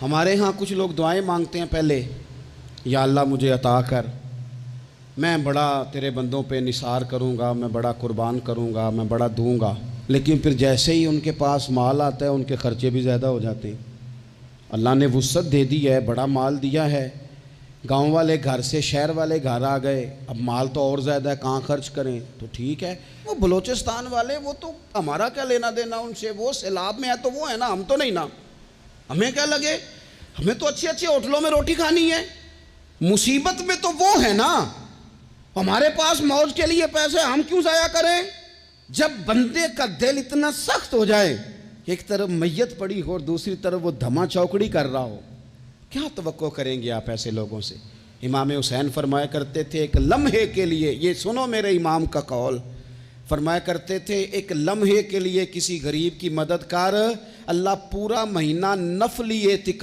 हमारे यहाँ कुछ लोग दुआएं मांगते हैं पहले, या अल्लाह मुझे अता कर, मैं बड़ा तेरे बंदों पे निसार करूँगा, मैं बड़ा कुर्बान करूँगा, मैं बड़ा दूँगा। लेकिन फिर जैसे ही उनके पास माल आता है उनके ख़र्चे भी ज़्यादा हो जाते हैं। अल्लाह ने वुसअत दे दी है, बड़ा माल दिया है, गांव वाले घर से शहर वाले घर आ गए, अब माल तो और ज़्यादा है, कहाँ खर्च करें? तो ठीक है, वो बलूचिस्तान वाले, वो तो हमारा क्या लेना देना उनसे, वो सैलाब में है तो वो है ना, हम तो नहीं ना, हमें क्या लगे, हमें तो अच्छी अच्छी होटलों में रोटी खानी है। मुसीबत में तो वो है ना, हमारे पास मौज के लिए पैसे, हम क्यों ज़ाया करें? जब बंदे का दिल इतना सख्त हो जाए, एक तरफ मैयत पड़ी हो और दूसरी तरफ वो धमा चौकड़ी कर रहा हो, क्या तवक्को करेंगे आप ऐसे लोगों से? इमाम हुसैन फरमाया करते थे, एक लम्हे के लिए, ये सुनो मेरे इमाम का कौल, फरमाया करते थे, एक लम्हे के लिए किसी गरीब की मदद कर, अल्लाह पूरा महीना नफली एतिकाफ